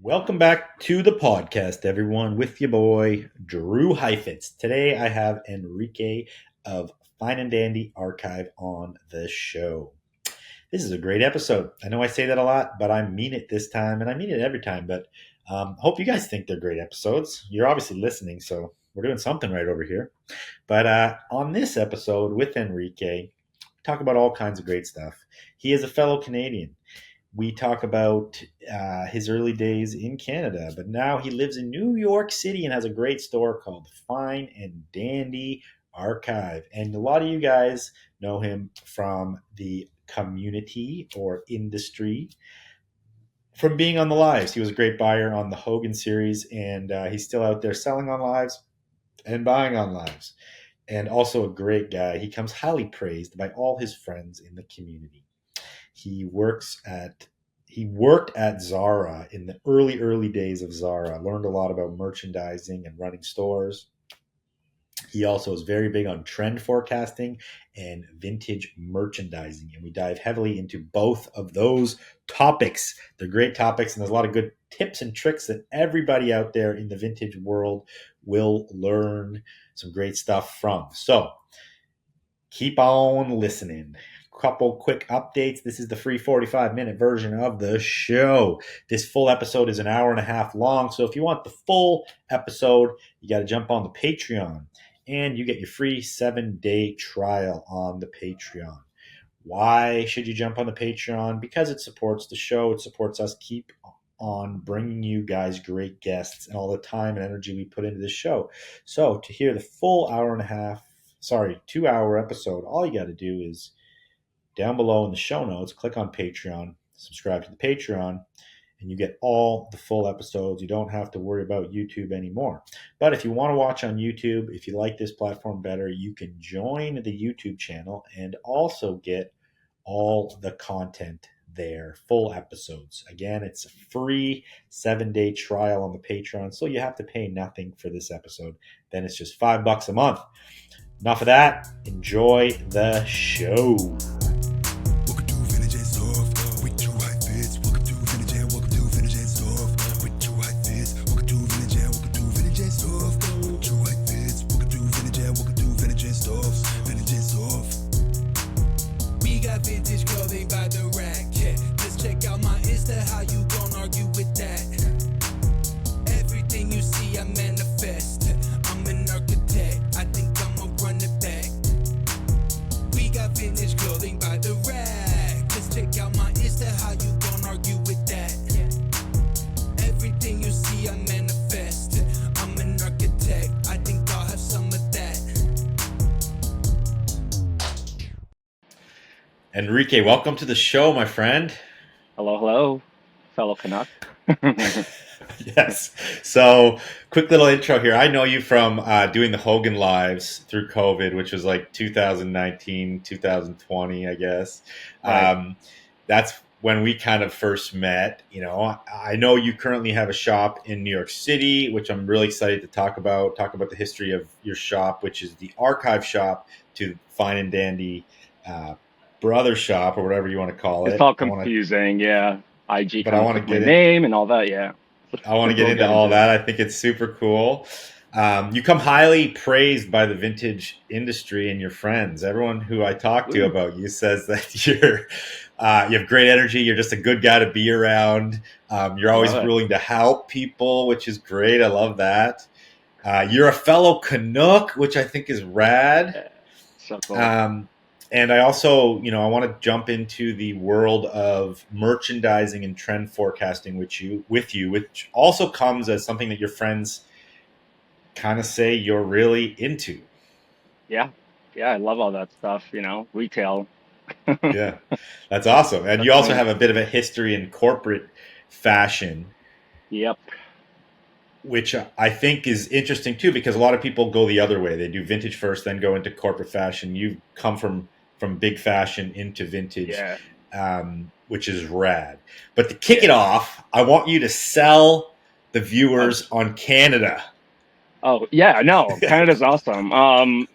Welcome back to the podcast, everyone, with your boy, Drew Heifetz. Today I have Enrique of Fine and Dandy Archive on the show. This is a great episode. I know I say that a lot, but I mean it this time, and I mean it every time. But hope you guys think they're great episodes. You're obviously listening, so we're doing something right over here. But on this episode with Enrique, we talk about all kinds of great stuff. He is a fellow Canadian. We talk about his early days in Canada, but now he lives in New York City and has a great store called Fine and Dandy Archive. And a lot of you guys know him from the community or industry from being on the lives. He was a great buyer on the Hogan series, and he's still out there selling on lives and buying on lives. And also a great guy. He comes highly praised by all his friends in the community. He worked at Zara in the early days of Zara. Learned a lot about merchandising and running stores. He also is very big on trend forecasting and vintage merchandising, and we dive heavily into both of those topics. They're great topics, and there's a lot of good tips and tricks that everybody out there in the vintage world will learn some great stuff from. So keep on listening. Couple quick updates. This is the free 45-minute version of the show. This full episode is an hour and a half long. So if you want the full episode, you got to jump on the Patreon, and you get your free 7-day trial on the Patreon. Why should you jump on the Patreon? Because it supports the show. It supports us keep on bringing you guys great guests and all the time and energy we put into this show. So to hear the full 2-hour episode, all you got to do is down below in the show notes, click on Patreon, subscribe to the Patreon, and you get all the full episodes. You don't have to worry about YouTube anymore. But if you want to watch on YouTube, if you like this platform better, you can join the YouTube channel and also get all the content there, full episodes. Again, it's a free 7-day trial on the Patreon, so you have to pay nothing for this episode. Then it's just $5 a month. Enough of that. Enjoy the show. Enrique, welcome to the show, my friend. Hello, fellow Canuck. Yes. So, quick little intro here. I know you from doing the Hogan Lives through COVID, which was like 2019, 2020, I guess. Right. That's when we kind of first met. You know, I know you currently have a shop in New York City, which I'm really excited to talk about. Talk about the history of your shop, which is the archive shop to Fine and Dandy brother shop, or whatever you want to call it. It's all confusing, yeah. IG but I want to get my name and all that, yeah. I want to get into all that. I think it's super cool. You come highly praised by the vintage industry and your friends. Everyone who I talk to about you says that you have great energy. You're just a good guy to be around. You're always willing to help people, which is great. I love that. You're a fellow Canuck, which I think is rad. Yeah, so cool. And I also, I want to jump into the world of merchandising and trend forecasting with you, which also comes as something that your friends kind of say you're really into. Yeah, I love all that stuff, retail. Yeah, that's awesome. And you also have a bit of a history in corporate fashion. Yep. Which I think is interesting too, because a lot of people go the other way. They do vintage first, then go into corporate fashion. You've come from big fashion into vintage, which is rad. But to kick it off, I want you to sell the viewers on Canada. Oh yeah, no, Canada's awesome.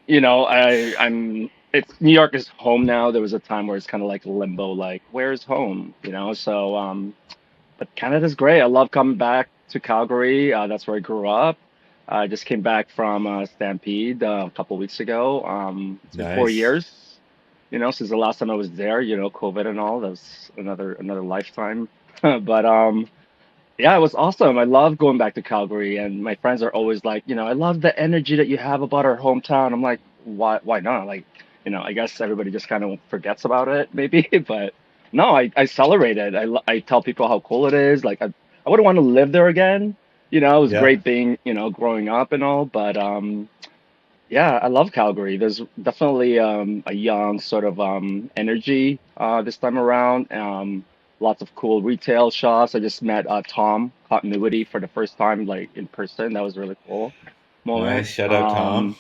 It's New York is home now. There was a time where it's kind of like limbo, like where's home, So, But Canada's great. I love coming back to Calgary. That's where I grew up. I just came back from Stampede a couple weeks ago. It's been four Nice. years, since the last time I was there. COVID and all. That was another lifetime. But yeah, it was awesome. I love going back to Calgary, and my friends are always like, I love the energy that you have about our hometown. I'm like, why not? Like, I guess everybody just kind of forgets about it, maybe, but no, I celebrate it. I tell people how cool it is. Like, I wouldn't want to live there again. It was Yeah. great being, growing up and all, but yeah, I love Calgary. There's definitely a young sort of energy this time around. Lots of cool retail shops. I just met Tom Continuity for the first time, like in person. That was a really cool Nice. moment. Shout out Tom.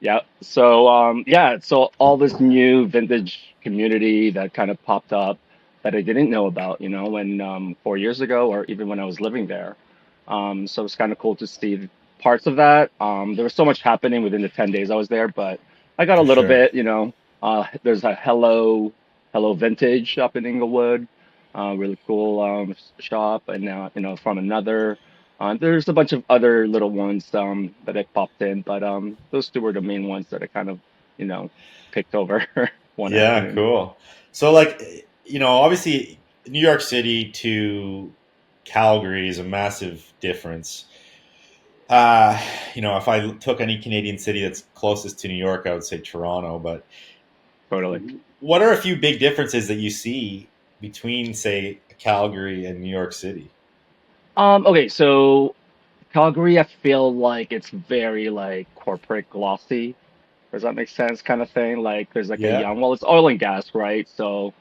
Yeah. So yeah, so all this new vintage community that kind of popped up that I didn't know about, when 4 years ago or even when I was living there. So it's kind of cool to see parts of that. There was so much happening within the 10 days I was there, but I got a For little sure. bit, there's a Hello Vintage up in Inglewood, really cool shop, and from another. There's a bunch of other little ones that I popped in, but those two were the main ones that I kind of, you know, picked over one Yeah, afternoon. cool. So, like, obviously, New York City to Calgary is a massive difference. Uh, if I took any Canadian city that's closest to New York, I would say Toronto. But Totally. what are a few big differences that you see between, say, Calgary and New York City? Okay, so Calgary, I feel like it's very like corporate glossy. Does that make sense? Kind of thing. Like there's like a Yeah. young, well, it's oil and gas, right? So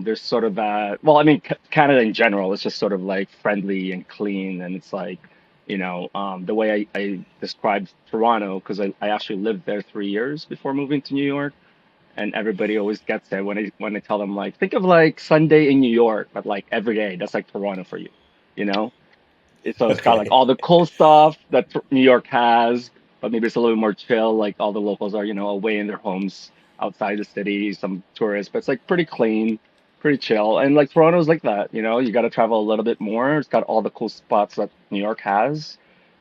there's sort of that. Well, I mean, C Canada in general is just sort of like friendly and clean, and it's like, the way I described Toronto, because I actually lived there 3 years before moving to New York, and everybody always gets there when I tell them like, think of like Sunday in New York, but like every day, that's like Toronto for you, you know? So it's got like Okay. all the cool stuff that New York has, but maybe it's a little bit more chill. Like all the locals are, away in their homes outside the city, some tourists, but it's like pretty clean, pretty chill. And like Toronto's like that, you got to travel a little bit more. It's got all the cool spots that New York has,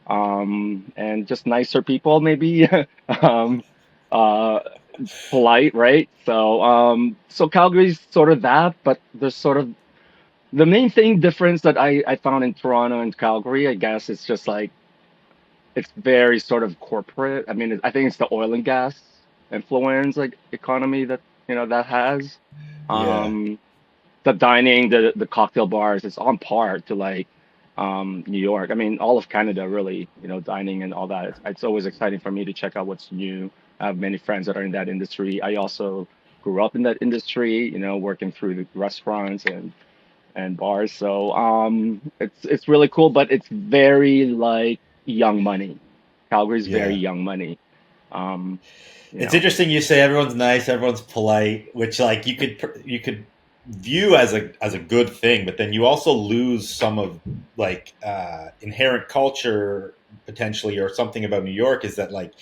and just nicer people, maybe, um, uh, polite, right? So Calgary's sort of that, but there's sort of the main thing difference that I found in Toronto and Calgary, I guess, it's just like it's very sort of corporate. I mean, I think it's the oil and gas influence like economy that that has. Yeah. Um, the dining, the cocktail bars, it's on par to like New York. I mean, all of Canada really, dining and all that. It's always exciting for me to check out what's new. I have many friends that are in that industry. I also grew up in that industry, working through the restaurants and bars. So it's really cool, but it's very like young money. Calgary's very Yeah. young money. Um, you It's know. interesting you say everyone's nice, everyone's polite, which like you could view as a good thing, but then you also lose some of like inherent culture potentially, or something about New York is that like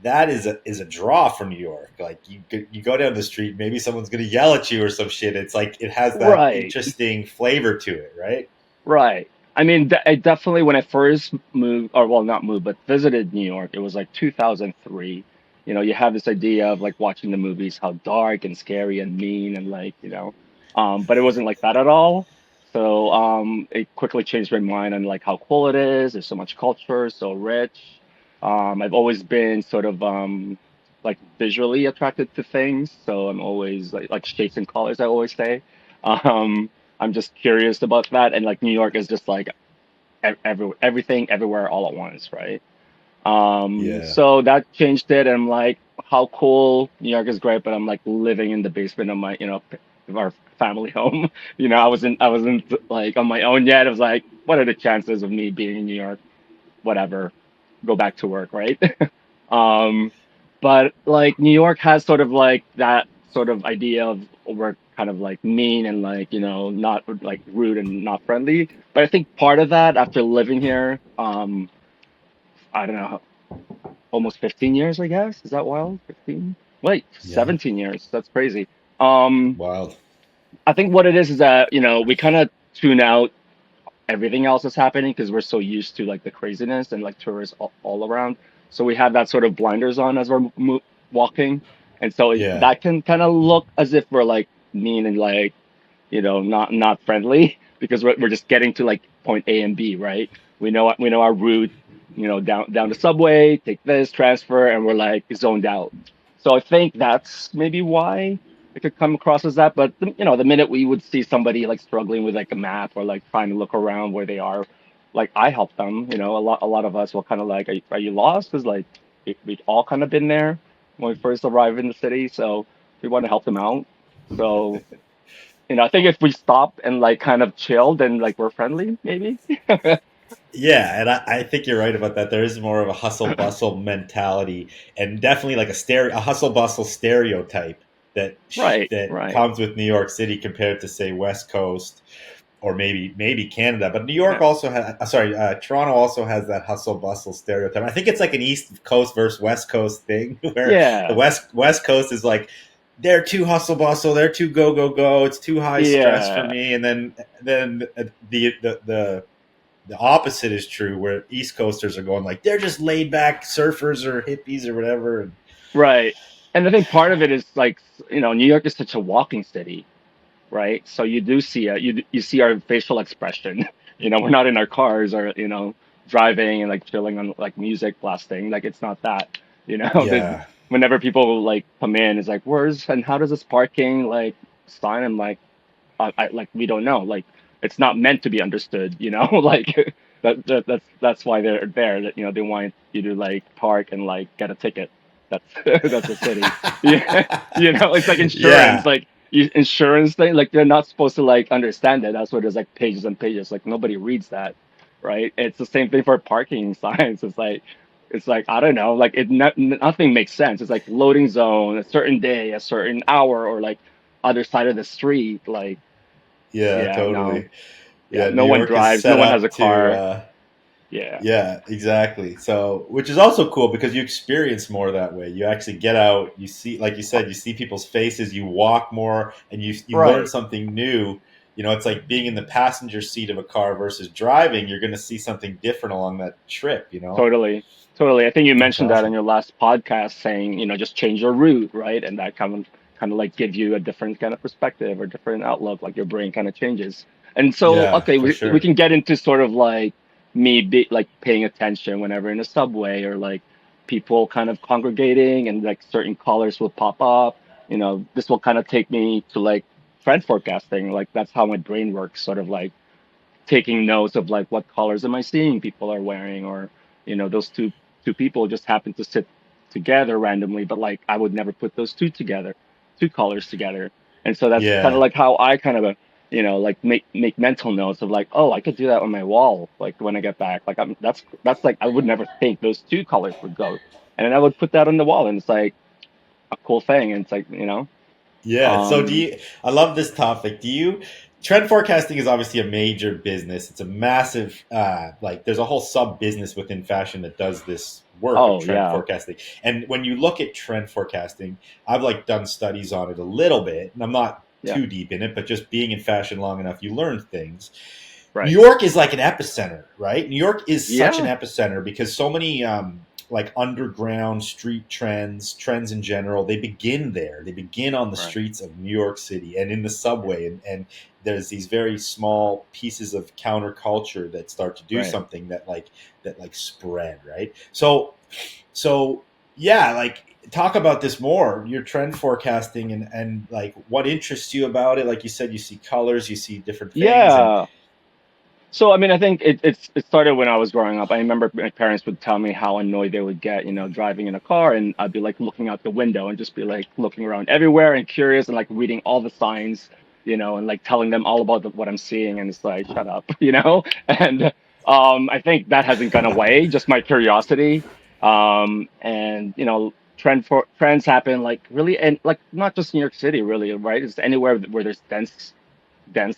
that is a draw for New York. Like you go down the street, maybe someone's gonna yell at you or some shit. It's like it has that Right. interesting flavor to it, right? Right. I mean, I definitely when I first moved, or well, not moved, but visited New York, it was like 2003. You have this idea of like watching the movies, how dark and scary and mean and like, but it wasn't like that at all. So it quickly changed my mind on like how cool it is. There's so much culture, so rich. I've always been sort of like visually attracted to things, so I'm always like shapes and colors, I always say. Um, I'm just curious about that. And like New York is just like everything everywhere all at once, right? Yeah. So that changed it. And I'm like, how cool. New York is great, but I'm like living in the basement of my, of our family home. I wasn't like on my own yet. I was like, what are the chances of me being in New York? Whatever, go back to work, right? Um, but like New York has sort of like that sort of idea of we're kind of like mean and like, not like rude and not friendly. But I think part of that after living here, I don't know, almost 15 years, I guess. Is that wild? 15? Wait, Yeah. 17 years. That's crazy. Um, Wild. I think what it is that, we kind of tune out everything else that's happening because we're so used to like the craziness and like tourists all around. So we have that sort of blinders on as we're walking, and so Yeah. that can kind of look as if we're like mean and like not friendly because we're just getting to like point A and B, right? We know our route, down the subway, take this transfer, and we're like zoned out. So I think that's maybe why it could come across as that. But the minute we would see somebody like struggling with like a map or like trying to look around where they are, like I help them. A lot of us will kind of like, are you lost? Because like we all kind of been there when we first arrived in the city, so we want to help them out. So I think if we stop and like kind of chill, then like we're friendly, maybe. Yeah, and I think you're right about that. There is more of a hustle bustle mentality, and definitely like a hustle bustle stereotype Right, that right. comes with New York City compared to say West Coast or maybe Canada. But New York Yeah, also has, sorry, Toronto also has that hustle bustle stereotype. I think it's like an East Coast versus West Coast thing, where the yeah, West Coast is like they're too hustle bustle, they're too go go go, it's too high stress for yeah, me, and then the opposite is true, where East Coasters are going like they're just laid back surfers or hippies or whatever. And right. And I think part of it is like, New York is such a walking city, right? So you do see you see our facial expression. We're not in our cars or driving and like chilling on like music blasting. Like it's not that. yeah, Whenever people like come in, it's like, where's and how does this parking like sign? I'm like, like we don't know. Like it's not meant to be understood. Like that's why they're there. That they want you to like park and like get a ticket. That's that's the city. Yeah, it's like insurance. yeah, Like insurance thing. Like they're not supposed to like understand it. That's why there's like pages and pages. Like nobody reads that, right? It's the same thing for parking signs. It's like I don't know. Like nothing makes sense. It's like loading zone, a certain day, a certain hour, or like other side of the street. Like yeah, yeah, no. totally. Yeah, Yeah, New no one York is drives, no set one has a up to. car. Yeah. Yeah, exactly. So, which is also cool because you experience more that way. You actually get out, you see, like you said, you see people's faces, you walk more, and you learn Right. something new. It's like being in the passenger seat of a car versus driving. You're going to see something different along that trip. Totally. Totally. I think you That's mentioned that in awesome. your last podcast saying, just change your route, right? And that kind of like give you a different kind of perspective or different outlook, like your brain kind of changes. And so, Yeah, okay, for we sure. can get into sort of like me like paying attention whenever in a subway or like people kind of congregating and like certain colors will pop up. This will kind of take me to like trend forecasting. Like that's how my brain works, sort of like taking notes of like what colors am I seeing people are wearing, or those two people just happen to sit together randomly, but like I would never put those two together, two colors together. And so that's kind of Yeah, like how I kind of like make mental notes of like, oh, I could do that on my wall like when I get back. Like that's like I would never think those two colors would go, and then I would put that on the wall, and it's like a cool thing, and it's like yeah. So do um you? I love this topic. Do you? Trend forecasting is obviously a major business. It's a massive, like, there's a whole sub business within fashion that does this work of oh trend yeah, forecasting. And when you look at trend forecasting, I've like done studies on it a little bit, and I'm not yeah, too deep in it, but just being in fashion long enough, you learn things. New right, York is like an epicenter, right? New York is such an yeah, epicenter because so many like underground street trends in general, they begin there. They begin on the right, streets of New York City and in the subway, and there's these very small pieces of counterculture that start to do right. something that spread, right? So yeah, like talk about this more. Your trend forecasting and like what interests you about it. Like you said, you see colors, you see different things, and Yeah. So I mean, I think it started when I was growing up. I remember my parents would tell me how annoyed they would get, driving in a car, and I'd be like looking out the window and just be like looking around everywhere and curious and like reading all the signs, and like telling them all about what I'm seeing, and it's like, shut up, And I think that hasn't gone away, just my curiosity. And trends happen like really, and like not just New York City, really, right? It's anywhere where there's dense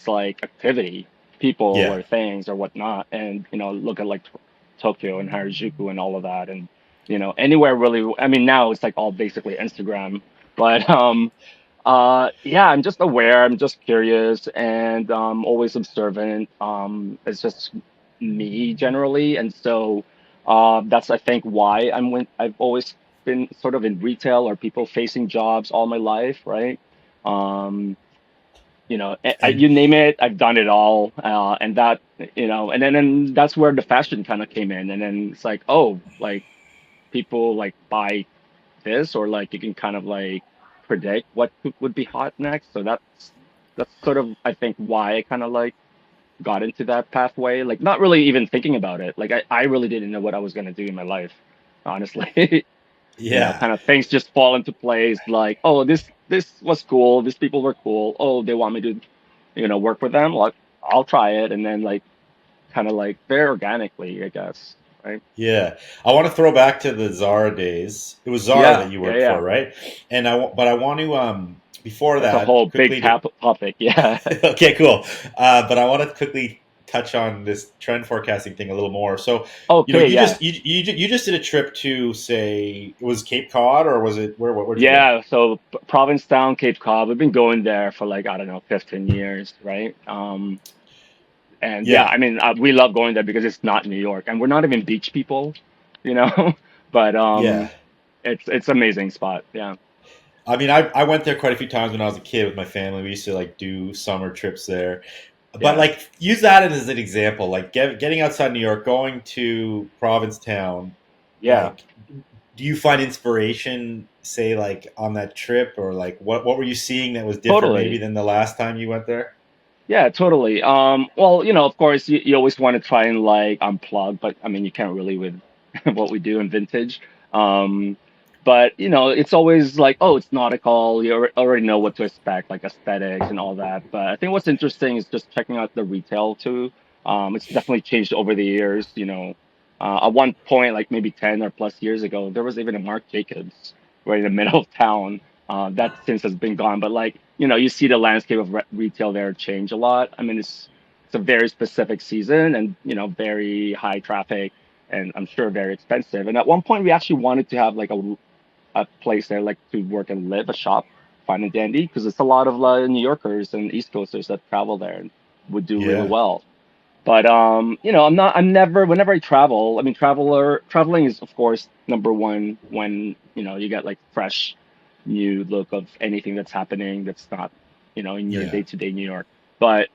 like activity, people yeah. or things or whatnot. And look at like Tokyo and Harajuku and all of that, and anywhere really. I mean, now it's like all basically Instagram, but Yeah, I'm just aware. I'm just curious and always observant. It's just me generally, and so that's I think why I've always been sort of in retail or people facing jobs all my life, right? Um, And you name it, I've done it all, and that and then that's where the fashion kind of came in, and then it's like, oh, like people like buy this, or like you can kind of like predict what would be hot next. So that's sort of I think why I kind of like got into that pathway, like not really even thinking about it. Like I really didn't know what I was gonna do in my life, honestly. yeah, Kind of things just fall into place. Like, oh, this was cool. These people were cool. Oh, they want me to, work with them. Like, I'll try it, and then like kind of like very organically, I guess. Right? yeah. I want to throw back to the Zara days. It was Zara that Yeah, you yeah, worked for, yeah. right? But I want to before That's a that whole big quickly to topic. Yeah. okay, cool. But I want to quickly touch on this trend forecasting thing a little more. So, Okay. Yeah. you just did a trip to, say, it was Cape Cod, or was it where'd you go? Yeah, so Provincetown, Cape Cod, we've been going there for like, I don't know, 15 years, right? And yeah, Yeah, I mean, we love going there because it's not New York, and we're not even beach people, you know. But yeah. it's amazing spot. Yeah, I mean, I went there quite a few times when I was a kid with my family. We used to like do summer trips there. But yeah, like, use that as an example. Like, getting outside New York, going to Provincetown. yeah, Like, do you find inspiration, say, like on that trip, or like what were you seeing that was different maybe totally. than the last time you went there? Yeah, totally. Well, of course, you always want to try and like unplug, but I mean, you can't really with what we do in vintage. Um, but it's always like, oh, it's nautical. You already know what to expect, like aesthetics and all that. But I think what's interesting is just checking out the retail too. It's definitely changed over the years. At one point, like maybe 10 or plus years ago, there was even a Marc Jacobs right in the middle of town. That since has been gone, but like you see the landscape of retail there change a lot. I mean, it's a very specific season, and very high traffic, and I'm sure very expensive. And at one point, we actually wanted to have like a place there, like to work and live, a shop, fine and dandy, because it's a lot of New Yorkers and East Coasters that travel there and would do really Yeah, well. But I'm never whenever I travel, I mean traveling is of course number one when you get like fresh new look of anything that's happening that's not, in your yeah, day-to-day New York. But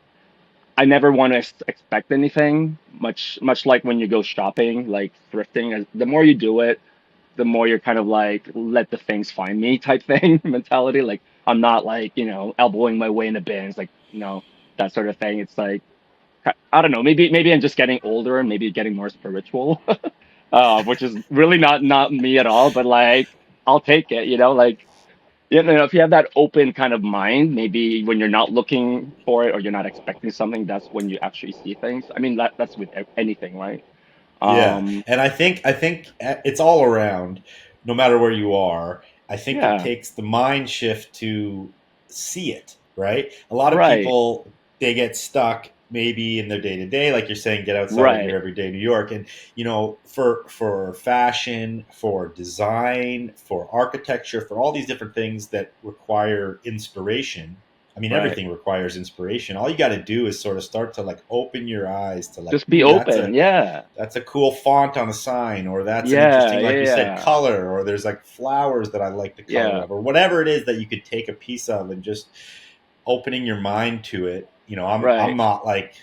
I never want to expect anything, much like when you go shopping, like thrifting, the more you do it, the more you're kind of like let the things find me type thing mentality. Like I'm not like, elbowing my way in the bins, like, that sort of thing. It's like I don't know. Maybe I'm just getting older and maybe getting more spiritual, which is really not me at all. But like, I'll take it. Like if you have that open kind of mind, maybe when you're not looking for it or you're not expecting something, that's when you actually see things. I mean, that's with anything, right? yeah. Um, And I think it's all around, no matter where you are. I think it yeah, takes the mind shift to see it, right? A lot of right, people, they get stuck maybe in their day to day, like you're saying, get outside of your right, everyday New York. And for fashion, for design, for architecture, for all these different things that require inspiration. I mean, right. everything requires inspiration. All you got to do is sort of start to like open your eyes to like, Just be ooh, open. Yeah, that's a cool font on a sign, or that's an yeah, interesting, yeah, like you said, yeah, color, or there's like flowers that I like the color yeah. of, or whatever it is that you could take a piece of, and just opening your mind to it. I'm Right, not like,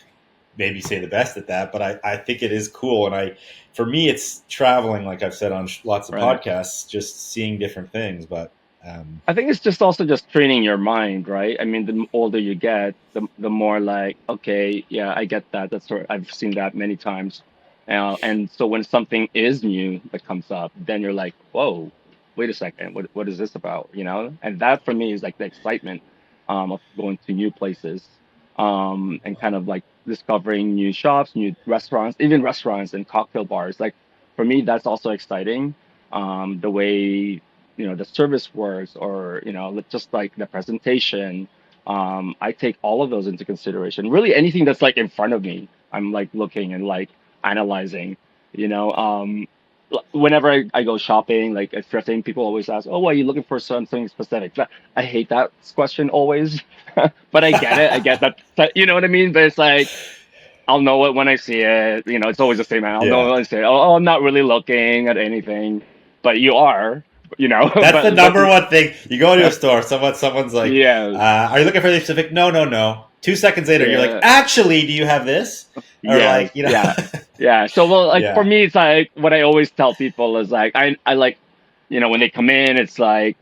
maybe say the best at that, but I think it is cool. And for me, it's traveling, like I've said on lots of right. podcasts, just seeing different things. But um, I think it's just also just training your mind, right? I mean, the older you get, the more like, okay, yeah, I get that. I've seen that many times. And so when something is new that comes up, then you're like, whoa, wait a second, what is this about? And that for me is like the excitement of going to new places, and kind of like discovering new shops, new restaurants, even restaurants and cocktail bars. Like for me, that's also exciting. The way the service works, or just like the presentation. I take all of those into consideration, really anything that's like in front of me. I'm like looking and like analyzing, you know um whenever I go shopping, like at thrifting, people always ask, "Oh, are you looking for something specific?" I hate that question always, but I get it. I get that, you know what I mean. But it's like I'll know it when I see it. You know, it's always the same. Man. I'll know it Yeah. when I say, "Oh, I'm not really looking at anything," but you are, you know. That's the But number one thing. You go into a store, someone's like, yeah, "Are you looking for anything specific?" No, no, no. 2 seconds later, you're like, yeah. "Actually, do you have this?" Or Yes, like, you know, yeah, yeah. So, well, like for yeah, me, it's like what I always tell people is like I like, you know, when they come in, it's like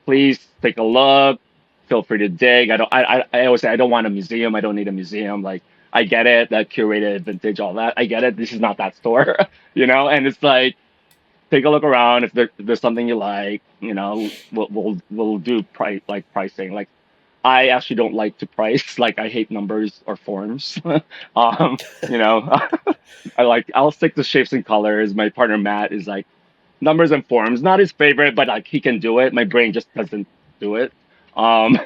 please take a look. Feel free to dig. I always say I don't want a museum. I don't need a museum. Like I get it, that curated vintage, all that. I get it. This is not that store, you know. And it's like take a look around. If there's something you like, you know, we'll do pricing. Like I actually don't like to price. Like I hate numbers or forms. You know, I'll stick to shapes and colors. My partner Matt is like numbers and forms, not his favorite, but like he can do it. My brain just doesn't do it. Um,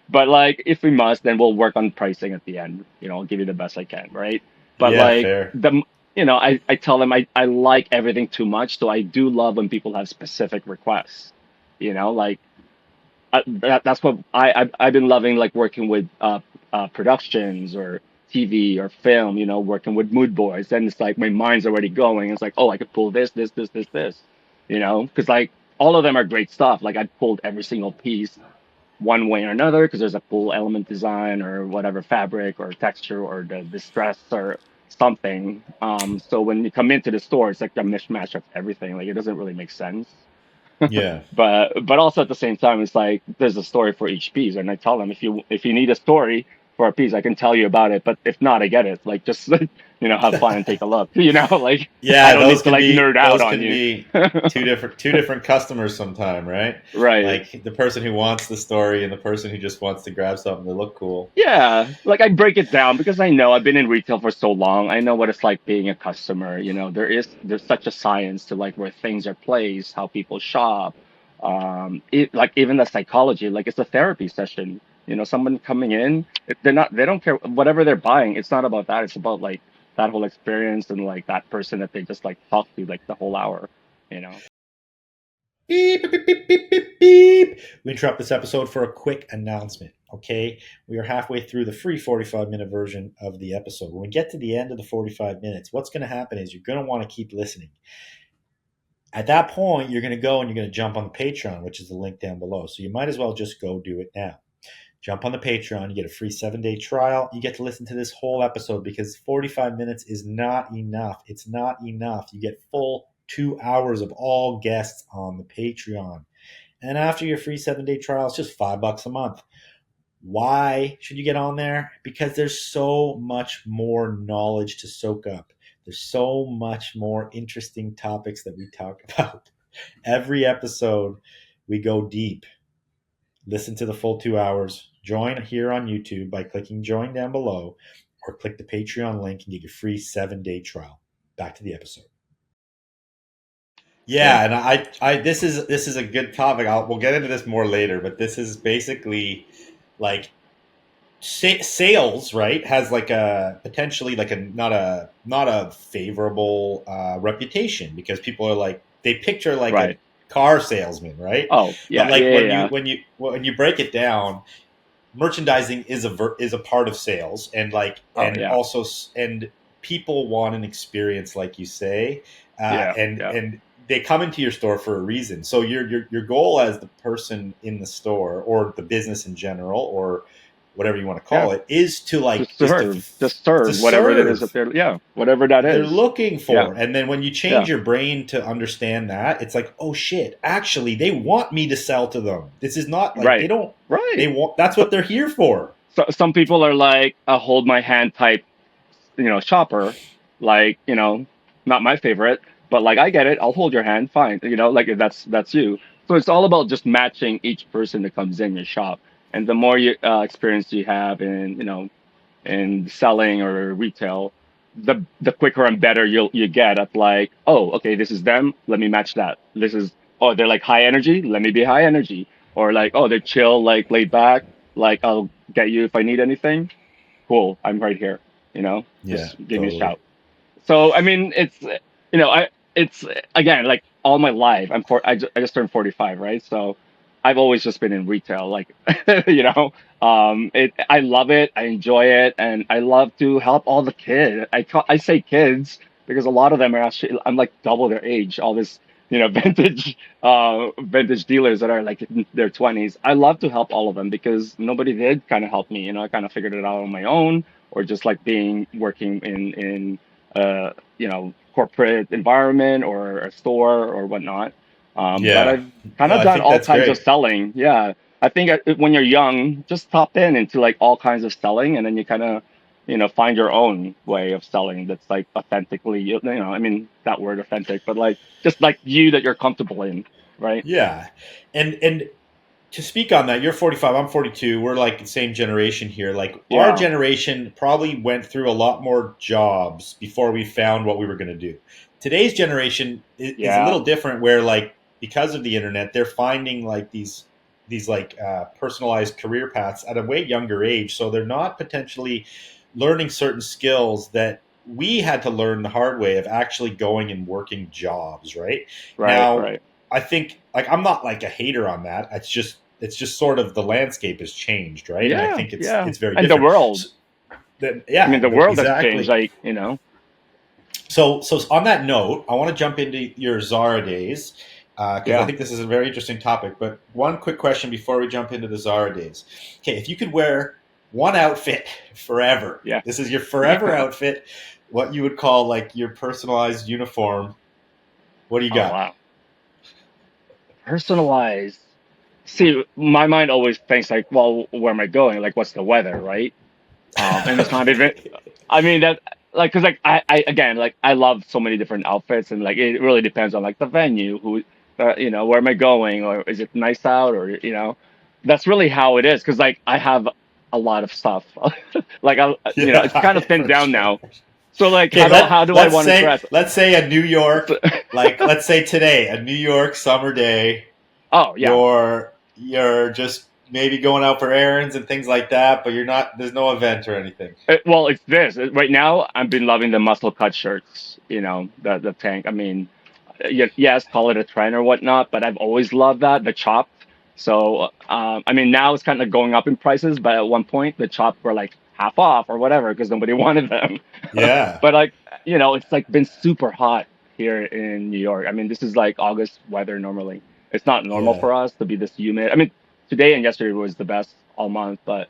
but like if we must, then we'll work on pricing at the end. You know, I'll give you the best I can, right? But yeah, like fair. you know, I tell them I like everything too much, so I do love when people have specific requests. You know, like that's what I've been loving, like working with productions or TV or film. You know, working with mood boards, and it's like my mind's already going. It's like, oh, I could pull this. You know, because like all of them are great stuff. Like I pulled every single piece one way or another because there's a cool element design or whatever fabric or texture or the distress or something. So when you come into the store, it's like a mishmash of everything. Like it doesn't really make sense. Yeah, But also at the same time, it's like there's a story for each piece, and I tell them if you need a story for a piece, I can tell you about it. But if not, I get it. Like just you know have fun and take a look. You know, like I yeah. don't need to like nerd out Those on can you. be two different customers sometime, right? Right. Like the person who wants the story and the person who just wants to grab something to look cool. Yeah, like I break it down because I know I've been in retail for so long. I know what it's like being a customer. You know, there's such a science to like where things are placed, how people shop, like even the psychology. Like it's a therapy session. You know, someone coming in, they don't care whatever they're buying. It's not about that. It's about like that whole experience and like that person that they just like talk to like the whole hour. You know. Beep, beep, beep, beep, beep, beep, beep. We interrupt this episode for a quick announcement. Okay, we are halfway through the free 45-minute version of the episode. When we get to the end of the 45 minutes, what's going to happen is you're going to want to keep listening. At that point, you're going to go and you're going to jump on the Patreon, which is the link down below. So you might as well just go do it now. Jump on the Patreon, you get a free 7-day trial. You get to listen to this whole episode because 45 minutes is not enough. It's not enough. You get full 2 hours of all guests on the Patreon. And after your free 7-day trial, it's just $5 a month. Why should you get on there? Because there's so much more knowledge to soak up. There's so much more interesting topics that we talk about. Every episode, we go deep. Listen to the full 2 hours. Join here on YouTube by clicking join down below or click the Patreon link and get your free 7-day trial. Back to the episode. Sure. Yeah, and this is a good topic. We'll get into this more later, but this is basically like sales, right? Has like a potentially like a not a favorable reputation because people are like they picture like a Right. car salesman, right? Oh But yeah, like yeah, yeah, yeah. when you break it down, merchandising is a part of sales, and like Oh and yeah, also and people want an experience, like you say, yeah, yeah, and they come into your store for a reason. So your goal as the person in the store or the business in general or whatever you want to yeah. call it is to like Just to serve whatever that is that serve they're, yeah, whatever that they're is. looking Yeah, for. And then when you change yeah, your brain to understand that, it's like, oh shit, actually they want me to sell to them. This is not like they right, don't they right. want that's what they're here for. So some people are like a hold my hand type, you know, shopper. Like, you know, not my favorite, but like I get it. I'll hold your hand, fine. You know, like if that's you. So it's all about just matching each person that comes in your shop, and the more you experience you have in, you know, in selling or retail, the quicker and better you get at like, oh, okay, this is them. Let me match that. This is oh, they're like high energy. Let me be high energy. Or like, oh, they're chill, like laid back. Like I'll get you if I need anything. Cool, I'm right here. You know, Yeah, just give me a totally. shout. So I mean, it's you know, it's again like all my life. I just turned 45, right? So I've always just been in retail, like you know. I love it, I enjoy it, and I love to help all the kids. I say kids because a lot of them are actually I'm like double their age. All this vintage dealers that are like in their 20s. I love to help all of them because nobody did kind of help me. I kind of figured it out on my own, or just like being working in corporate environment or a store or whatnot. But Yeah. I've kind No, of I done think all that's kinds of great. selling. Yeah, I think when you're young, just top in into like all kinds of selling, and then you kind of find your own way of selling that's like authentically, I mean, that word authentic, but like just like you that you're comfortable in, right? Yeah. And to speak on that, you're 45, I'm 42. We're like the same generation here. Like our Yeah, generation probably went through a lot more jobs before we found what we were going to do. Today's generation is a yeah, little different where like because of the internet, they're finding like these like personalized career paths at a way younger age. So they're not potentially learning certain skills that we had to learn the hard way of actually going and working jobs, right? right, Now, right. I think like I'm not like a hater on that. It's just sort of the landscape has changed, right? And I Yeah, think it's yeah. it's very And the different. world. So, that, I mean, yeah, the world has changed. exactly. Like. So on that note, I want to jump into your Zara days because I Yeah, think this is a very interesting topic. But one quick question before we jump into the Zara days. Okay, if you could wear one outfit forever, yeah. this is your forever outfit. What you would call like your personalized uniform. What do you Oh got? wow. Personalized. See, my mind always thinks like, well, where am I going? Like, what's the weather, right? And it's not even. Okay. I mean that, like, cause like I again, like I love so many different outfits, and like it really depends on like the venue, where am I going, or is it nice out, or that's really how it is. Cause like I have a lot of stuff, like it's kind of Yeah, thinned for down sure. now. So like, Okay, how do I let's want to say dress? let's say a New York, So- like let's say today, a New York summer day. oh yeah. You're just maybe going out for errands and things like that, but you're not. There's no event or anything. Well, it's this. Right now, I've been loving the muscle cut shirts. The tank. I mean, yes, call it a trend or whatnot, but I've always loved that the chopped. So, I mean, now it's kind of going up in prices, but at one point the chopped were like half off or whatever because nobody wanted them. Yeah, But like, it's like been super hot here in New York. I mean, this is like August weather normally. It's not normal yeah. for us to be this humid. I mean, today and yesterday was the best all month, but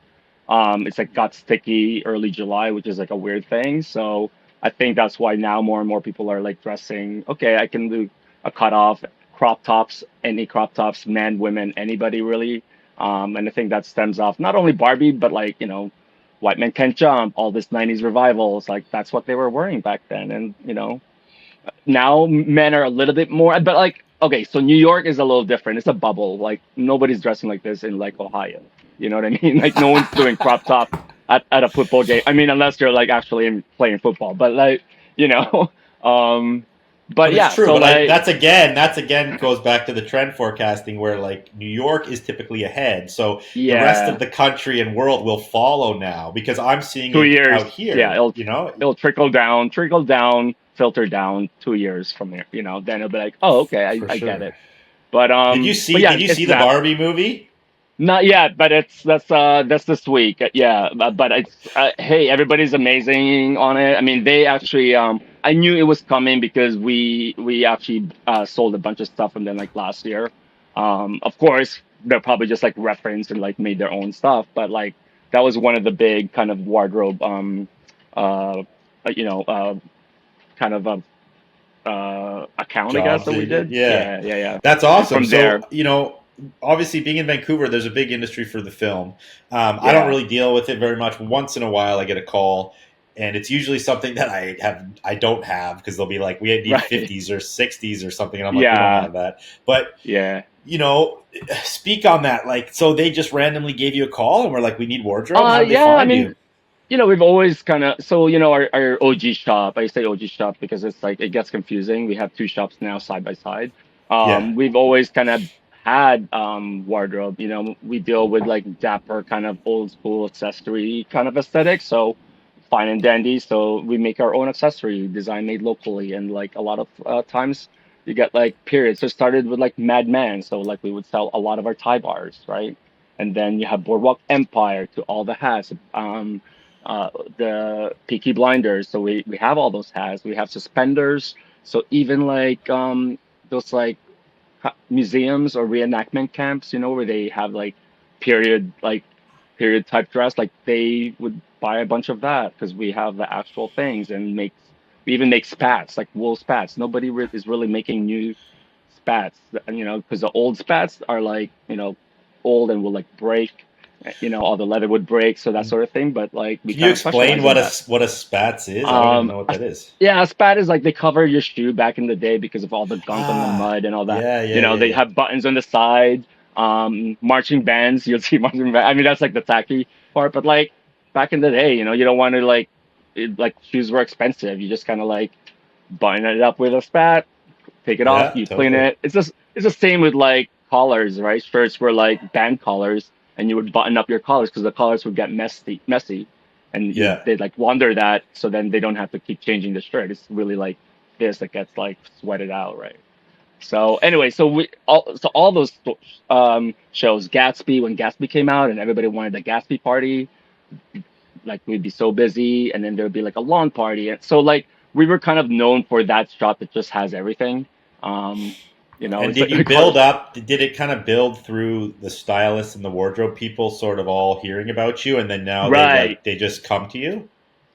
it's like got sticky early July, which is like a weird thing. So I think that's why now more and more people are like dressing. Okay, I can do a cutoff, crop tops, any crop tops, men, women, anybody really. And I think that stems off not only Barbie, but like White Men Can't Jump, all this '90s revivals. Like that's what they were wearing back then, and now men are a little bit more, but like, okay, so New York is a little different. It's a bubble. Like nobody's dressing like this in like Ohio. You know what I mean? Like no one's doing crop top at a football game. I mean, unless you're like actually playing football, but like, you know, um, but But it's yeah. true. So But I like, that's again goes back to the trend forecasting where like New York is typically ahead, so the rest yeah, of the country and world will follow now because I'm seeing two it years. out Yeah, here. You know, it'll trickle down, filter down 2 years from here. Then it'll be like, oh, okay, for I get sure. it. But Did you but see? yeah, Did you it's see the that. Barbie movie? Not yet, but that's this week. Yeah, but it's hey, everybody's amazing on it. I mean, they actually I knew it was coming because we actually sold a bunch of stuff from them like last year. Of course, they're probably just like referenced and like made their own stuff, but like that was one of the big kind of wardrobe uh you know uh kind of account I guess Jobs that that we you did. did. Yeah, Yeah, yeah, yeah. that's And awesome. from So there, obviously being in Vancouver, there's a big industry for the film. I don't yeah, really deal with it very much. Once in a while, I get a call, and it's usually something that I don't have because they'll be like, "We need right, 50s or 60s or something," and I'm like, "We don't yeah. have that." But Yeah. speak on that. Like, so they just randomly gave you a call and were like, "We need wardrobe." How did they Yeah, I find mean, you? we've always kind of, so, our OG shop, I say OG shop because it's like, it gets confusing. We have two shops now side by side. Yeah, We've always kind of had wardrobe, we deal with like dapper kind of old school accessory kind of aesthetic. So fine and dandy. So we make our own accessory, design made locally, and like a lot of times you get like periods. So it started with like Mad Men, so like we would sell a lot of our tie bars, right? And then you have Boardwalk Empire to all the hats, uh, the Peaky Blinders. So we have all those hats. We have suspenders. So even like those like museums or reenactment camps, where they have period like period type dress, like they would buy a bunch of that because we have the actual things and we even make spats, like wool spats. Nobody is really making new spats, because the old spats are old and will like break, all the leather would break, so that sort of thing. But like we Can you kind of explain specialize in that. what a spats is? I don't even Um, know what a, that is. yeah, a spat is like they cover your shoe back in the day because of all the gunk on the Ah, mud and all that. yeah, yeah, yeah, They yeah. have buttons on the side, marching bands. You'll see marching band. I mean, that's like the tacky part, but like back in the day, you don't want to like shoes were expensive. You just kind of like button it up with a spat, take it off, Yeah, you clean totally. it. It's the same with like collars, right? Shirts were like band collars, and you would button up your collars because the collars would get messy, and Yeah. they'd like launder that, so then they don't have to keep changing the shirt. It's really like this that gets like sweated out, right? So anyway, so all those shows, Gatsby, when Gatsby came out and everybody wanted the Gatsby party, like we'd be so busy, and then there'd be like a lawn party, and so like we were kind of known for that shop that just has everything. um And it's like did you we call build it. up? Did it kind of build through the stylists and the wardrobe people sort of all hearing about you, and then now Right, they just come to you?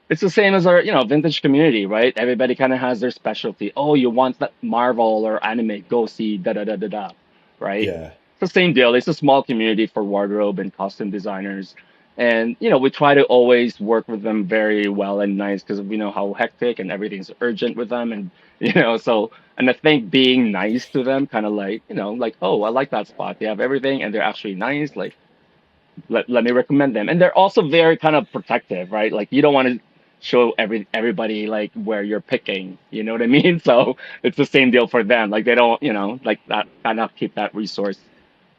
it's the same as our vintage community, right? Everybody kind of has their specialty. Oh, you want that Marvel or anime, go see da da da da da, right? Yeah, It's the same deal. It's a small community for wardrobe and costume designers. And we try to always work with them very well and nice because we know how hectic and everything's urgent with them. And so, and I think being nice to them, kind of like, oh, I like that spot, they have everything and they're actually nice, like let me recommend them. And they're also very kind of protective, right? Like you don't want to show everybody like where you're picking, you know what I mean? So it's the same deal for them. Like they don't, like that, kind of keep that resource,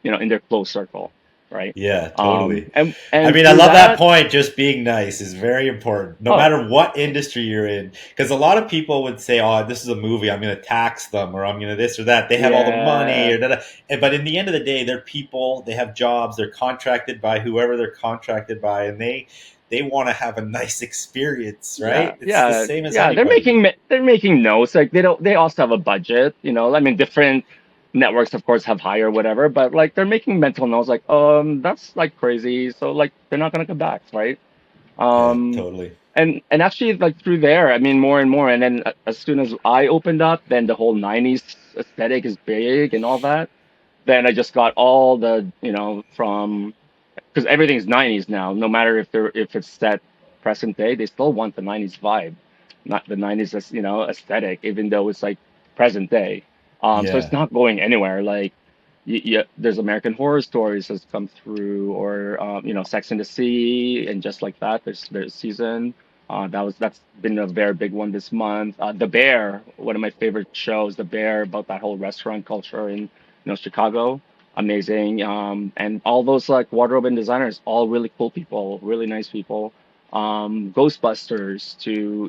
in their close circle, right? yeah, totally. I And mean, I through love that that, point. Just being nice is very important, no oh matter what industry you're in. Because a lot of people would say, "Oh, this is a movie. I'm going to tax them, or I'm going to this or that." They have all the money, yeah, or da-da. But in the end of the day, they're people. They have jobs. They're contracted by whoever they're contracted by, and they want to have a nice experience, yeah, right? It's the yeah, same as yeah. anybody. They're making notes. Like they also have a budget. I mean, different networks, of course, have higher whatever, but like they're making mental notes. Like, that's like crazy. So like they're not gonna come back, right? Yeah, Um, totally. and actually, like through there, I mean, more and more. And then as soon as I opened up, then the whole '90s aesthetic is big and all that. Then I just got all the, from because everything's '90s now. No matter if it's set present day, they still want the '90s vibe, not the '90s aesthetic, even though it's like present day. So it's Yeah. not going anywhere. Like, there's American Horror Stories has come through, or Sex and the Sea, and just like that. There's season. That's been a very big one this month. The Bear, one of my favorite shows, The Bear, about that whole restaurant culture in Chicago, amazing. And all those like wardrobe and designers, all really cool people, really nice people. Ghostbusters to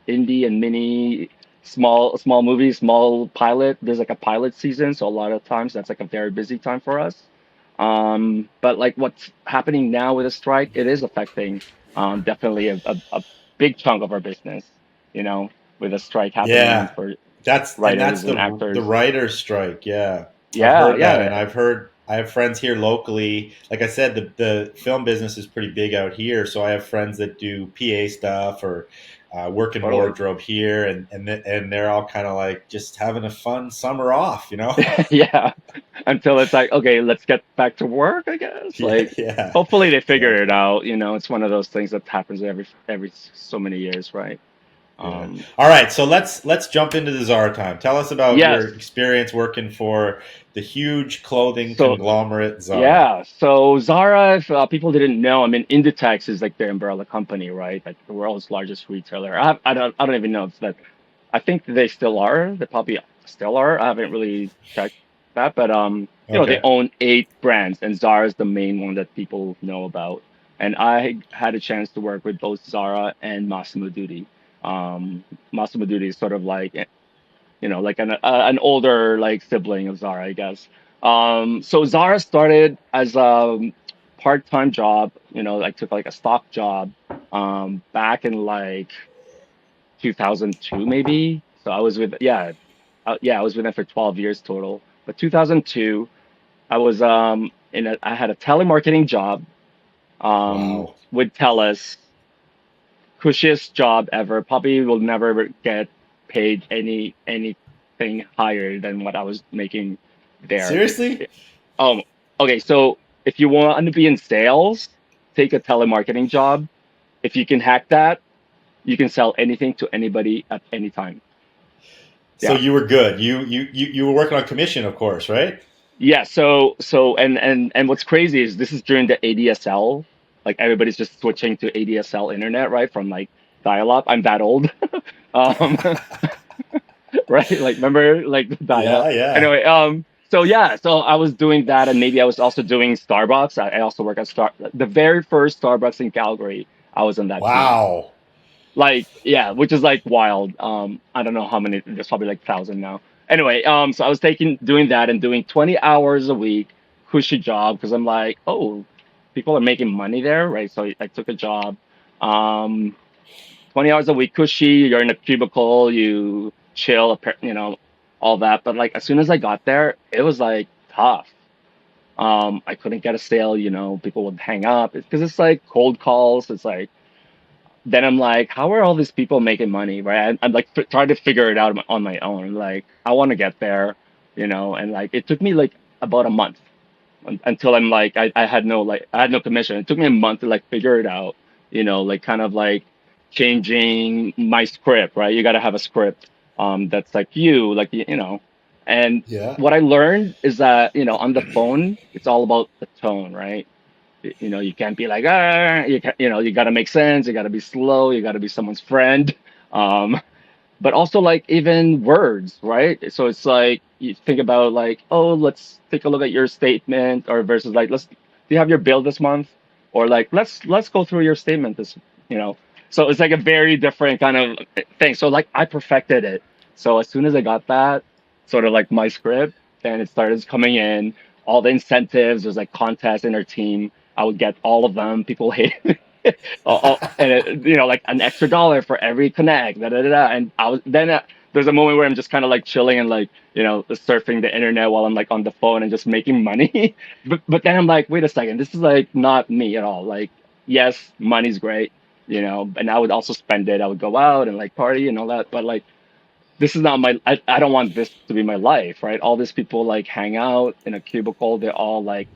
indie and mini, small movies, small pilot. There's like a pilot season, so a lot of times that's like a very busy time for us. But like what's happening now with the strike, it is affecting definitely a big chunk of our business. You know, with a strike happening Yeah, for that's writers and the actors. writers' strike. Yeah, I've Yeah, heard that, and yeah, I've heard I have friends here locally. Like I said, the film business is pretty big out here, so I have friends that do PA stuff or work in totally. wardrobe here, and they're all kind of like just having a fun summer off, you know? Yeah, until it's like, okay, let's get back to work, I guess. Yeah, Like, yeah, hopefully they figure it exactly. out. It's one of those things that happens every so many years, right? Yeah. Um, All right, so let's jump into the Zara time. Tell us about yes. your experience working for the huge clothing So conglomerate Zara. yeah, so Zara, if people didn't know, I mean, Inditex is like their umbrella company, right? Like the world's largest retailer. I don't even know if that. I think they still are. They probably still are. I haven't really checked that, but they Okay. own 8 brands, and Zara is the main one that people know about. and I had a chance to work with both Zara and Massimo Dutti. Massimo Dutti is sort of like like an older like sibling of Zara, I guess. So Zara started as a part-time job. I took like a stock job back in like 2002 maybe. So I was with I was with them for 12 years total. But 2002, I was I had a telemarketing job Wow. with TELUS, cushiest job ever. Probably will never get paid anything higher than what I was making there. Seriously? Um, okay, so if you want to be in sales, take a telemarketing job. If you can hack that, you can sell anything to anybody at any time. So Yeah. you were good. You were working on commission, of course, right? Yeah, and what's crazy is this is during the ADSL. Like everybody's just switching to ADSL internet, right? From like dial-up. I'm that old. Um, right? Like remember like the Yeah, dial-up. yeah. Anyway, so yeah, so I was doing that, and maybe I was also doing Starbucks. I also work at the very first Starbucks in Calgary. I was on that team. Wow. Like yeah, which is like wild. I don't know how many. There's probably like 1,000 now. Anyway, so I was doing that and doing 20 hours a week, cushy job because I'm like, oh, people are making money there, right? So I took a job. Um, 20 hours a week, cushy. You're in a cubicle, you chill, all that. But like as soon as I got there, it was like tough. I couldn't get a sale. People would hang up because it's like cold calls. It's like then I'm like, how are all these people making money, right? I'm like trying to figure it out on my own. Like I want to get there, and like it took me like about a month until I'm like I had no commission. It took me a month to like figure it out, like kind of like changing my script, right? You got to have a script that's like like and Yeah. what I learned is that, on the phone, it's all about the tone, right? You can't be like you got to make sense, you got to be slow, you got to be someone's friend. Um, but also like even words, right? So it's like you think about like, oh, let's take a look at your statement, or versus like, do you have your bill this month? Or like, let's go through your statement you know. So it's like a very different kind of thing. So like I perfected it. So as soon as I got that, sort of like my script, and it started coming in, all the incentives, there's like contests in our team. I would get all of them. People hate and like an extra dollar for every connect, da da da. Da. And I was then there's a moment where I'm just kind of like chilling and like surfing the internet while I'm like on the phone and just making money. But then I'm like, wait a second, this is like not me at all. Like, yes, money's great, and I would also spend it. I would go out and like party and all that, but like this is not I don't want this to be my life, right? All these people like hang out in a cubicle, they all like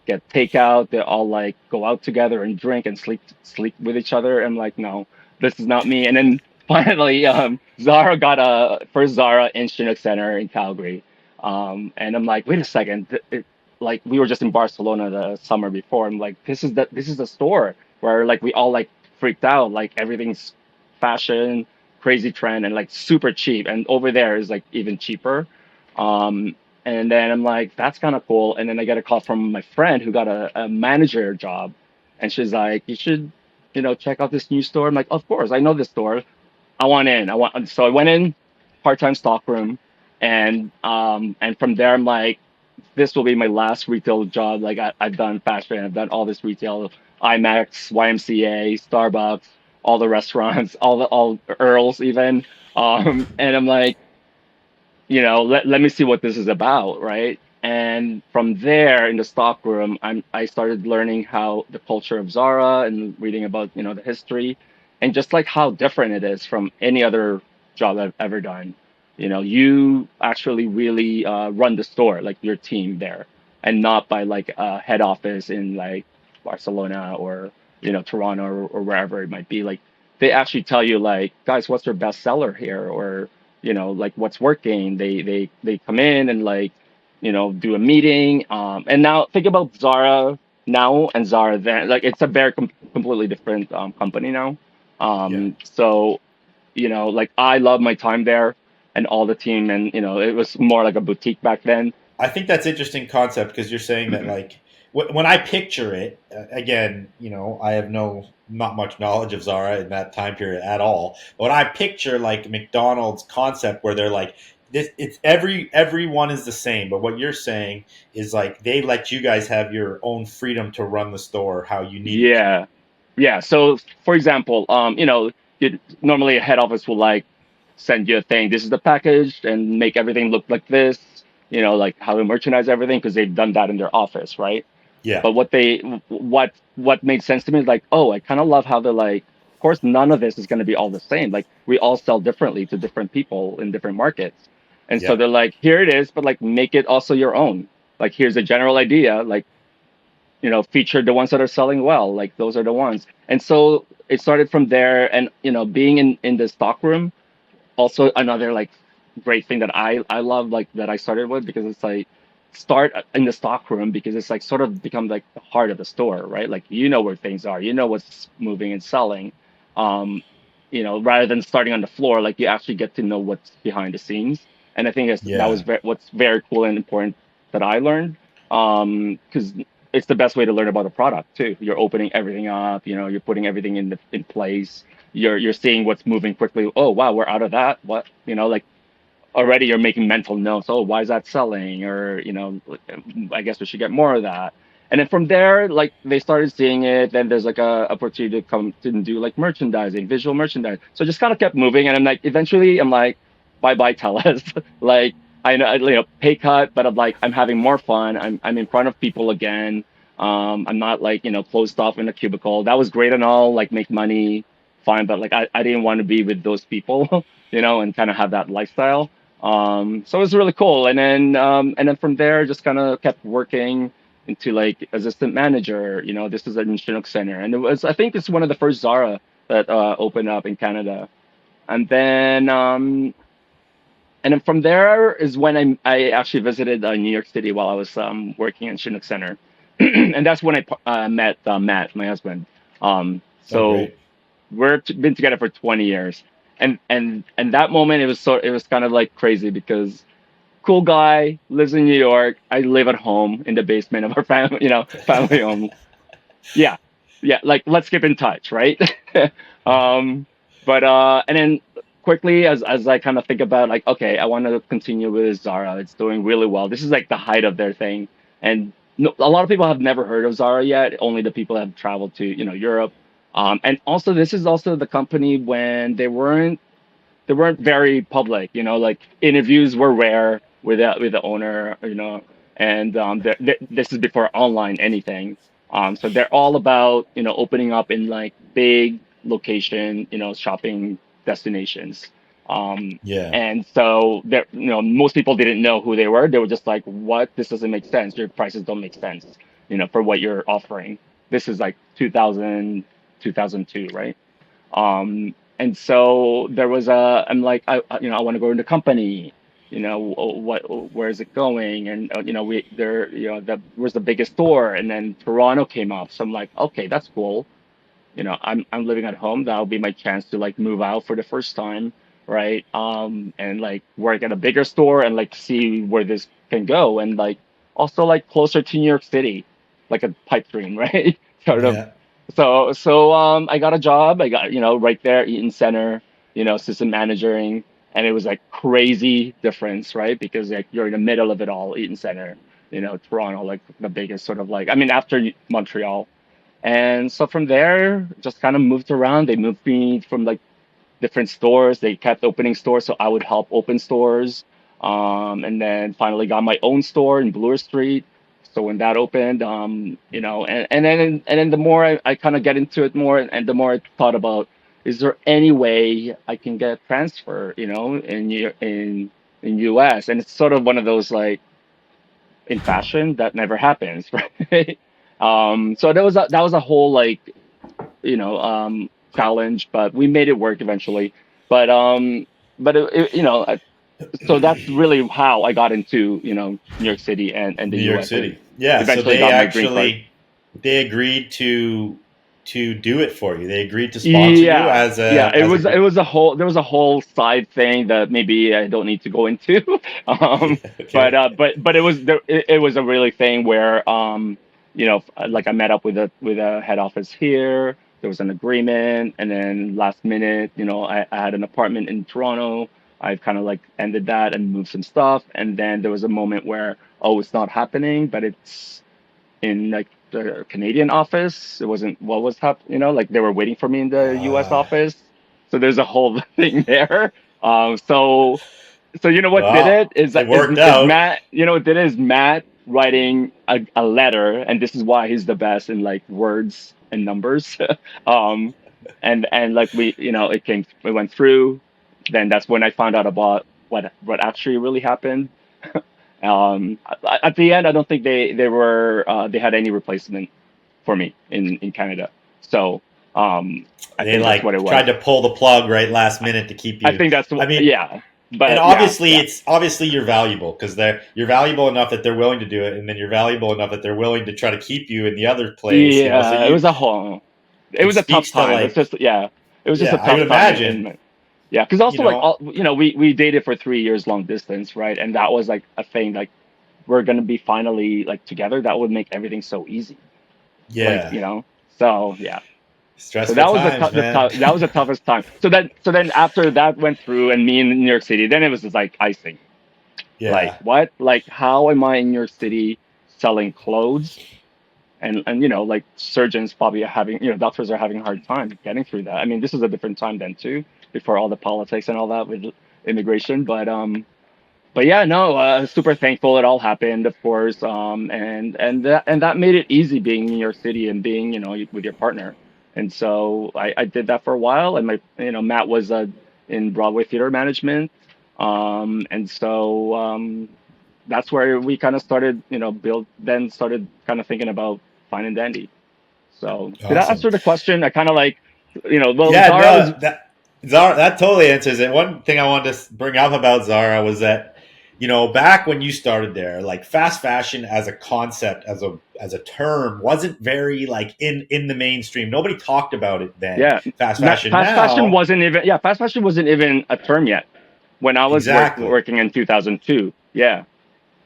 get takeout, they all like go out together and drink and sleep with each other. I'm like, no, this is not me. And then finally, Zara got a first Zara in Chinook Center in Calgary. And I'm like, wait a second, like we were just in Barcelona the summer before. I'm like, this is the store where like we all like freaked out, like everything's fashion crazy trend and like super cheap. And over there is like even cheaper. Um, and then I'm like, that's kind of cool. And then I get a call from my friend who got a manager job. And she's like, you should, check out this new store. I'm like, of course, I know this store. I want in. So I went in part-time stockroom and from there I'm like, this will be my last retail job. Like I've done fashion, I've done all this retail, IMAX, YMCA, Starbucks, all the restaurants, all Earls even. And I'm like, let me see what this is about, right? And from there in the stockroom, I started learning how the culture of Zara and reading about, the history and just like how different it is from any other job I've ever done. You actually really run the store, like your team there, and not by like a head office in like Barcelona or, Toronto or wherever it might be. Like they actually tell you like, guys, what's your best seller here? Or like what's working. They come in and like, do a meeting. And now think about Zara now and Zara then. Like it's a very completely different company now. Yeah. So like I love my time there and all the team, and it was more like a boutique back then. I think that's interesting concept because you're saying that Mhm. like when I picture it, again, I have not much knowledge of Zara in that time period at all. But when I picture like McDonald's concept where they're like this, it's everyone is the same. But what you're saying is like they let you guys have your own freedom to run the store how you need it to. Yeah. Yeah. So for example, normally a head office will like send you a thing. This is the package and make everything look like this, like how to merchandise everything because they've done that in their office, right? Yeah, But what made sense to me is like, oh, I kind of love how they're like, of course, none of this is going to be all the same. Like we all sell differently to different people in different markets, and so yeah, they're like, here it is, but like make it also your own. Like here's a general idea, like feature the ones that are selling well, like those are the ones. And so it started from there, and being in the stock room also another like great thing that I love like that I started with because it's like start in the stock room because it's like sort of become like the heart of the store, right? Like where things are, what's moving and selling. Um, rather than starting on the floor, like you actually get to know what's behind the scenes. And I think that was yeah, what's very cool and important that I learned. Because it's the best way to learn about a product too. You're opening everything up, you're putting everything in place, you're seeing what's moving quickly. Oh wow, we're out of that. What like already you're making mental notes. Oh, why is that selling? Or I guess we should get more of that. And then from there, like they started seeing it. Then there's like a opportunity to come to do like merchandising, visual merchandise. So just kind of kept moving, and I'm like, eventually, I'm like, bye bye, Tellus. Like I know, pay cut, but I'm like, I'm having more fun. I'm in front of people again. I'm not like closed off in a cubicle. That was great and all, like make money, fine, but like I didn't want to be with those people, and kind of have that lifestyle. So it was really cool. And then from there, just kind of kept working into like assistant manager. This is in Chinook Center, and I think it's one of the first Zara that opened up in Canada. And then, um, and then from there is when I actually visited New York City while I was working in Chinook Center, and that's when I met Matt, my husband. oh So great, been together for 20 years, and that moment it was kind of like crazy because cool guy lives in New York. I live at home in the basement of our family, family home. Yeah, yeah. Like let's keep in touch, right? um, but and then quickly as I kind of think about like, okay, I want to continue with Zara. It's doing really well. This is like the height of their thing, and no, a lot of people have never heard of Zara yet. Only the people that have traveled to Europe. And also this is also the company when they weren't very public. Like interviews were rare with the owner. And this is before online anything. So they're all about opening up in like big location, shopping destinations. Um, yeah, and so there, most people didn't know who they were. They were just like, "What? This doesn't make sense. Your prices don't make sense, for what you're offering." This is like 2000, 2002, right? And so there was I'm like, I want to go into company. Where is it going? And we there, that was the biggest store, and then Toronto came up. So I'm like, okay, that's cool. I'm living at home. That'll be my chance to like move out for the first time, right? And like work at a bigger store and like see where this can go, and like also like closer to New York City, like a pipe dream, right? Sort of. yeah, So I got a job. I got right there, Eaton Center, assistant managing, and it was like crazy difference, right? Because like you're in the middle of it all, Eaton Center, Toronto, like the biggest sort of like I mean after Montreal. And so from there, just kind of moved around. They moved me from like different stores. They kept opening stores, so I would help open stores. And then finally got my own store in Bloor Street. So when that opened, and then the more I kind of get into it more, and the more I thought about, is there any way I can get a transfer, in US? And it's sort of one of those like in fashion that never happens, right? So that was a whole like challenge, but we made it work eventually. But so that's really how I got into New York City and the New York U.S. and City. Yeah, so eventually they got my green card. actually they agreed to do it for you. They agreed to sponsor you Yeah, as yeah. a It as a was group. it was a whole there was a whole side thing that maybe I don't need to go into. Yeah, um, but okay. uh, but but it was a really thing where like I met up with a head office here. There was an agreement, and then last minute, I had an apartment in Toronto. I've kind of like ended that and moved some stuff, and then there was a moment where, oh, it's not happening, but it's in like the Canadian office. It wasn't what was like they were waiting for me in the U.S. Ah, office. So there's a whole thing there. So what did well, it is it is worked is out. Matt. What did it is Matt writing a letter, and this is why he's the best in like words and numbers. um, and like it went through. Then that's when I found out about what actually really happened. At the end, I don't think they had any replacement for me in Canada. So I They think that's what it like tried was. to pull the plug right last minute to keep I you. think I mean, yeah. and But yeah, obviously yeah. it's obviously you're valuable because you're valuable enough that they're willing to do it, and then you're valuable enough that they're willing to try to keep you in the other place. So Yeah, it it was a tough speaks to time. It's like, just yeah, it was just yeah, a I would tough time imagine, yeah, because you also like know, we dated for 3 years long distance, right? And that was like a thing like we're gonna be finally like together. That would make everything so easy, like yeah, So yeah, so stressful that was times, man. that was the toughest time. So then after that went through and me in New York City, then it was just like icing. Like Yeah, what? Like how am I in New York City selling clothes? And like surgeons probably are having doctors are having a hard time getting through that. I mean, this is a different time then too, before all the politics and all that with immigration. But yeah, no, super thankful it all happened, of course. And that made it easy being in New York City and being with your partner. And so I did that for a while, and my Matt was in Broadway theater management. And so that's where we kind of started, build then started kind of thinking about Fine and Dandy. So did that awesome. answer the question? I kind of like, well, Yeah, Zara was, no, that Zara, that totally answers it. One thing I wanted to bring up about Zara was that, back when you started there, like fast fashion as a concept, as a term, wasn't very like in the mainstream. Nobody talked about it then. yeah, Fast fashion now, fast fashion wasn't even a term yet when I was exactly. working in 2002. Yeah,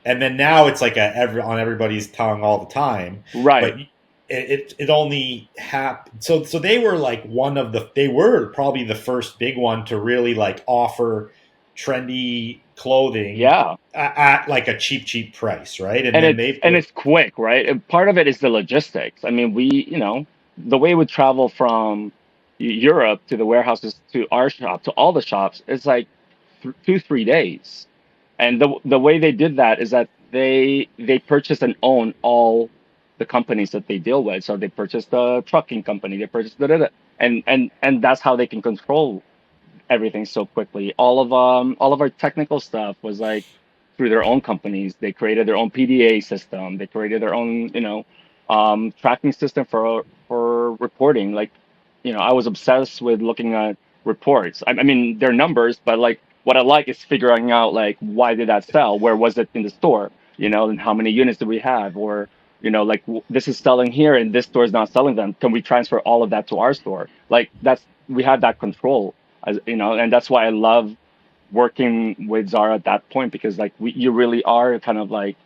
And then now it's like on everybody's tongue all the time. right. But it only happened. So they were like they were probably the first big one to really like offer trendy clothing Yeah, at like a cheap price, right? And and then it's they and put it's quick, right? And part of it is the logistics. I mean, the way we travel from Europe to the warehouses to our shop to all the shops, it's like 2 3 days. And the way they did that is that they purchase and own all the companies that they deal with. So they purchased the trucking company, they purchased and that's how they can control everything so quickly. All of our technical stuff was like through their own companies. They created their own PDA system. They created their own, tracking system for reporting. Like, I was obsessed with looking at reports. I mean, they're numbers, but like what I like is figuring out like why did that sell? Where was it in the store? And how many units do we have? Or like this is selling here and this store is not selling them. Can we transfer all of that to our store? Like we had that control, and that's why I love working with Zara at that point because like you really are kind of like,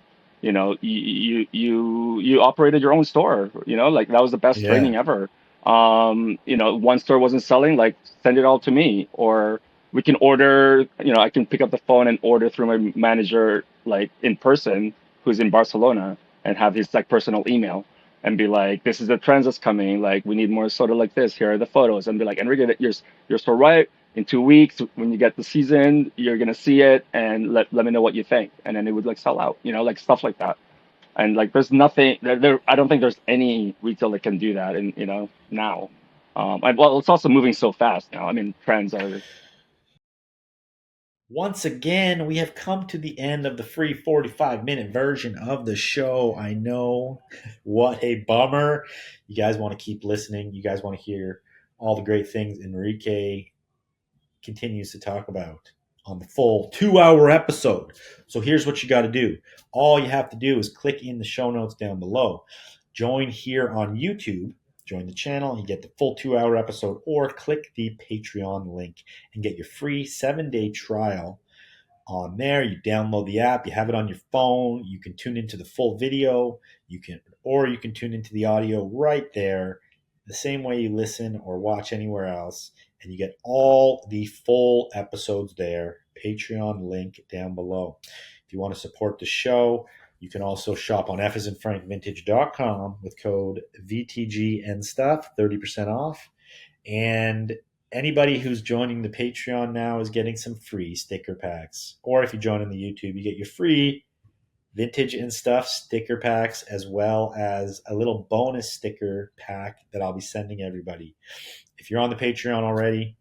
you operated your own store, like that was the best yeah. training ever. One store wasn't selling, like send it all to me, or we can order, I can pick up the phone and order through my manager, like in person, who's in Barcelona, and have his like personal email and be like, this is the trends that's coming. Like, we need more sort of like this. Here are the photos, and be like, Enrique, you're so right. In 2 weeks, when you get the season, you're gonna see it, and let me know what you think. And then it would like sell out, like stuff like that. And like, there's nothing there. I don't think there's any retail that can do that, and now. Well, it's also moving so fast now. I mean, trends are. Once again, we have come to the end of the free 45-minute version of the show. I know. What a bummer. You guys want to keep listening. You guys want to hear all the great things Enrique continues to talk about on the full 2 hour episode. So here's what you got to do. All you have to do is click in the show notes down below. Join here on YouTube. Join the channel and get the full 2 hour episode, or click the Patreon link and get your free 7-day trial on there. You download the app, you have it on your phone. You can tune into the full video. You can tune into the audio right there, the same way you listen or watch anywhere else, and you get all the full episodes there. Patreon link down below. If you want to support the show, you can also shop on FisandFrankVintage.com with code VTG and stuff, 30% off. And anybody who's joining the Patreon now is getting some free sticker packs. Or if you join on the YouTube, you get your free vintage and stuff sticker packs, as well as a little bonus sticker pack that I'll be sending everybody. If you're on the Patreon already,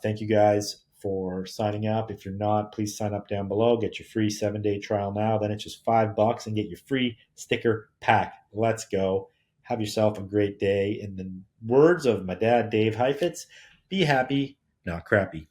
thank you guys for signing up. If you're not, please sign up down below. Get your free 7-day trial now. Then it's just $5 and get your free sticker pack. Let's go. Have yourself a great day. In the words of my dad, Dave Heifetz, be happy, not crappy.